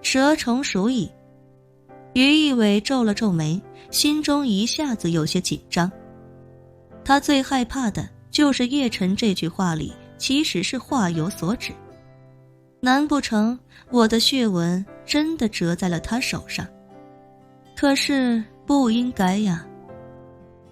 蛇虫鼠蚁。于义伟皱了皱眉，心中一下子有些紧张。他最害怕的就是叶晨这句话里其实是话有所指。难不成我的血纹真的折在了他手上？可是不应该呀。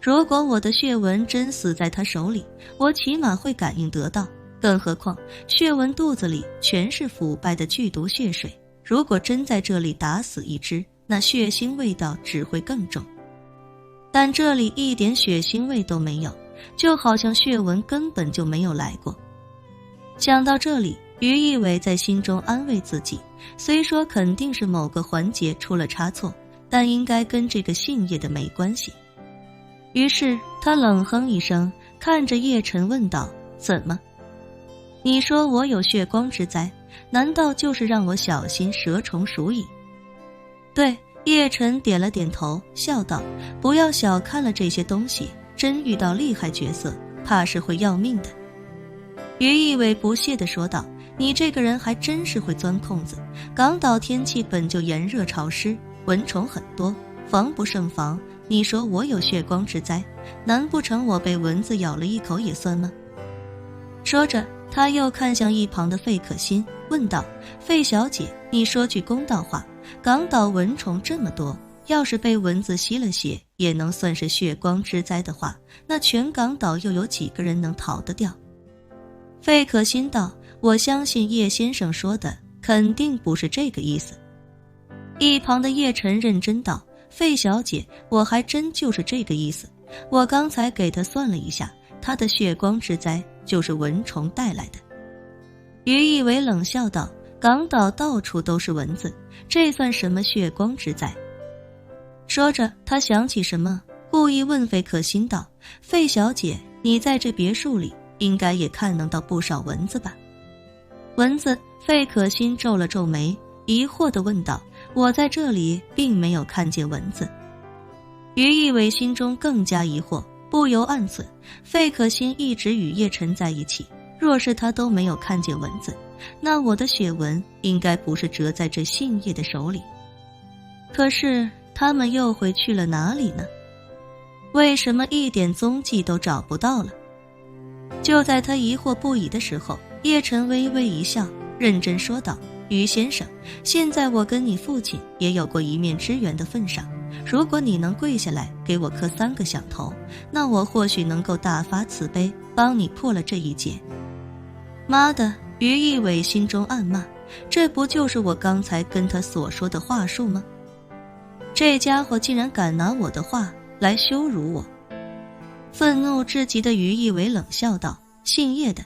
如果我的血纹真死在他手里，我起码会感应得到，更何况血纹肚子里全是腐败的剧毒血水，如果真在这里打死一只，那血腥味道只会更重。但这里一点血腥味都没有，就好像血纹根本就没有来过。想到这里，于义伟在心中安慰自己，虽说肯定是某个环节出了差错，但应该跟这个姓叶的没关系。于是他冷哼一声，看着叶晨问道：怎么？你说我有血光之灾，难道就是让我小心蛇虫鼠蚁？对，叶晨点了点头，笑道：不要小看了这些东西，真遇到厉害角色，怕是会要命的。于义伟不屑地说道：你这个人还真是会钻空子，港岛天气本就炎热潮湿，蚊虫很多，防不胜防，你说我有血光之灾，难不成我被蚊子咬了一口也算吗？说着他又看向一旁的费可欣，问道：费小姐，你说句公道话，港岛蚊虫这么多，要是被蚊子吸了血也能算是血光之灾的话，那全港岛又有几个人能逃得掉？费可欣道：我相信叶先生说的肯定不是这个意思。一旁的叶晨认真道：费小姐，我还真就是这个意思，我刚才给他算了一下，他的血光之灾就是蚊虫带来的。于义伟冷笑道：港岛到处都是蚊子，这算什么血光之灾？说着他想起什么，故意问费可欣道：费小姐，你在这别墅里应该也看能到不少蚊子吧？蚊子？费可欣皱了皱眉，疑惑地问道：我在这里并没有看见蚊子。于义伟心中更加疑惑，不由暗忖，费可欣一直与叶晨在一起，若是他都没有看见蚊子，那我的血纹应该不是折在这姓叶的手里。可是他们又会去了哪里呢？为什么一点踪迹都找不到了？就在他疑惑不已的时候，叶晨微微一笑，认真说道：于先生，现在我跟你父亲也有过一面之缘的份上，如果你能跪下来给我磕3个响头，那我或许能够大发慈悲，帮你破了这一劫。妈的，于义伟心中暗骂，这不就是我刚才跟他所说的话术吗？这家伙竟然敢拿我的话来羞辱我。愤怒至极的于义伟冷笑道：姓叶的，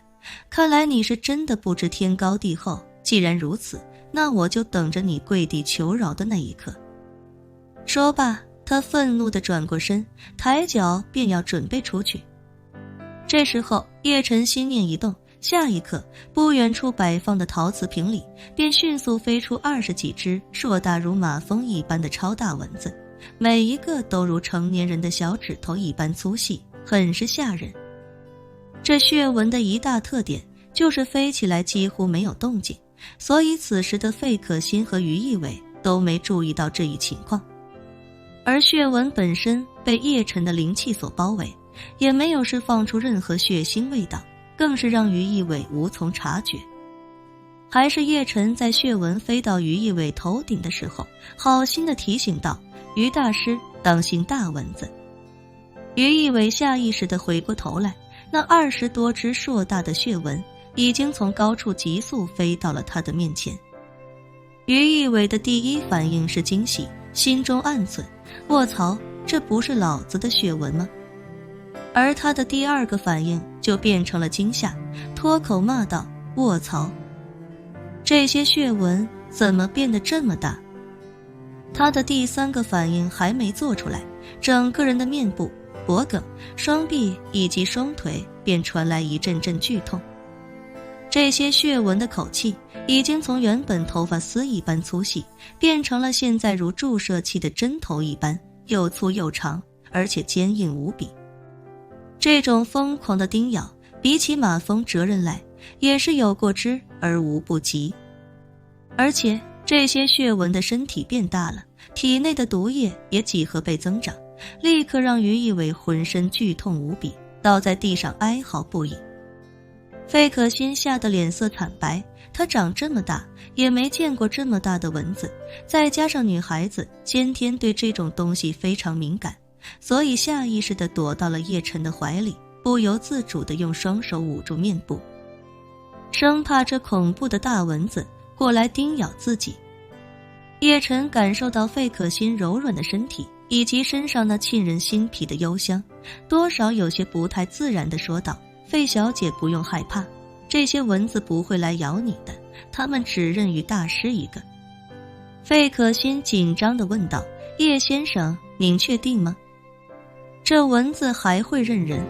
看来你是真的不知天高地厚，既然如此，那我就等着你跪地求饶的那一刻。说罢，他愤怒地转过身，抬脚便要准备出去。这时候叶晨心念一动，下一刻不远处摆放的陶瓷瓶里便迅速飞出20几只硕大如马蜂一般的超大蚊子，每一个都如成年人的小指头一般粗细，很是吓人。这血蚊的一大特点就是飞起来几乎没有动静，所以此时的费可欣和于义伟都没注意到这一情况。而血蚊本身被叶晨的灵气所包围，也没有释放出任何血腥味道，更是让于义伟无从察觉。还是叶晨在血蚊飞到于义伟头顶的时候，好心地提醒道：于大师，当心大蚊子。于义伟下意识地回过头来，那20多只硕大的血蚊已经从高处急速飞到了他的面前。于义伟的第一反应是惊喜，心中暗忖：卧槽，这不是老子的血纹吗？而他的第二个反应就变成了惊吓，脱口骂道：卧槽，这些血纹怎么变得这么大？他的第三个反应还没做出来，整个人的面部、脖颈、双臂以及双腿便传来一阵阵剧痛。这些血纹的口气已经从原本头发丝一般粗细，变成了现在如注射器的针头一般，又粗又长，而且坚硬无比。这种疯狂的叮咬，比起马蜂蜇人来，也是有过之而无不及。而且这些血纹的身体变大了，体内的毒液也几何倍增长，立刻让于义伟浑身剧痛无比，倒在地上哀嚎不已。费可欣吓得脸色惨白，她长这么大也没见过这么大的蚊子，再加上女孩子先天对这种东西非常敏感，所以下意识地躲到了叶晨的怀里，不由自主地用双手捂住面部，生怕这恐怖的大蚊子过来叮咬自己。叶晨感受到费可欣柔软的身体以及身上那沁人心脾的幽香，多少有些不太自然地说道：费小姐不用害怕，这些蚊子不会来咬你的，它们只认于大师一个。费可欣紧张地问道：叶先生，您确定吗？这蚊子还会认人？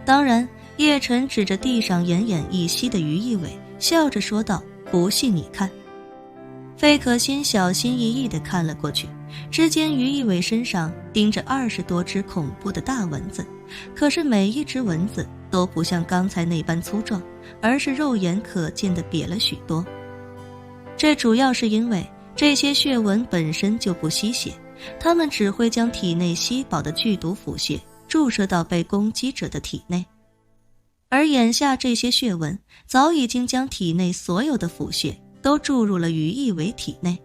当然，叶晨指着地上奄奄一息的于义伟，笑着说道：不信你看。费可欣小心翼翼地看了过去，只见于义伟身上盯着20多只恐怖的大蚊子，可是每一只蚊子都不像刚才那般粗壮，而是肉眼可见的瘪了许多。这主要是因为这些血蚊本身就不吸血，它们只会将体内稀薄的剧毒腐血注射到被攻击者的体内，而眼下这些血蚊早已经将体内所有的腐血都注入了于义伟体内。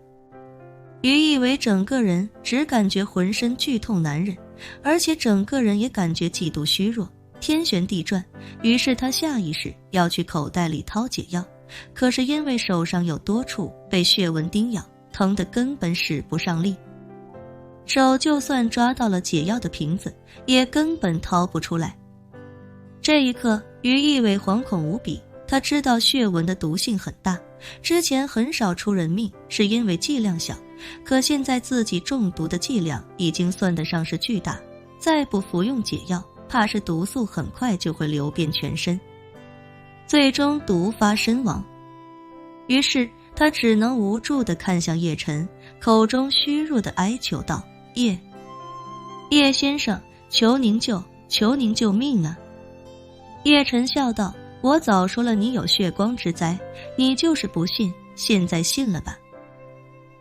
于义伟整个人只感觉浑身剧痛难忍，而且整个人也感觉极度虚弱，天旋地转，于是他下意识要去口袋里掏解药，可是因为手上有多处被血蚊叮咬，疼得根本使不上力，手就算抓到了解药的瓶子也根本掏不出来。这一刻于义伟惶恐无比，他知道血蚊的毒性很大，之前很少出人命是因为剂量小，可现在自己中毒的剂量已经算得上是巨大，再不服用解药，怕是毒素很快就会流遍全身，最终毒发身亡。于是他只能无助地看向叶晨，口中虚弱地哀求道：叶先生，求您救命啊！叶晨笑道：我早说了你有血光之灾，你就是不信，现在信了吧？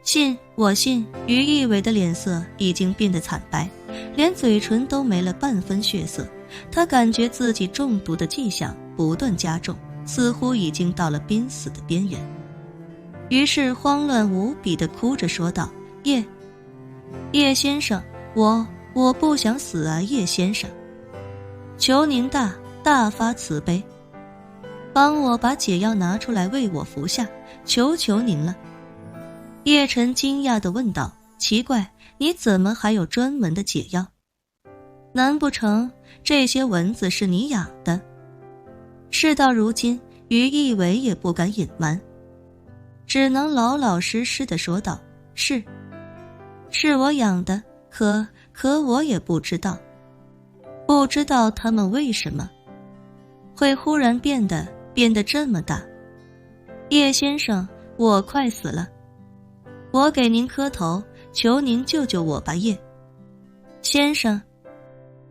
信，我信。于义伟的脸色已经变得惨白，连嘴唇都没了半分血色，他感觉自己中毒的迹象不断加重，似乎已经到了濒死的边缘，于是慌乱无比地哭着说道：叶先生，我不想死啊，叶先生，求您大发慈悲，帮我把解药拿出来为我服下，求求您了。叶晨惊讶地问道：奇怪，你怎么还有专门的解药？难不成这些蚊子是你养的？事到如今，于义伟也不敢隐瞒，只能老老实实地说道：是我养的，可我也不知道他们为什么会忽然变得这么大。叶先生，我快死了，我给您磕头，求您救救我吧，叶先生，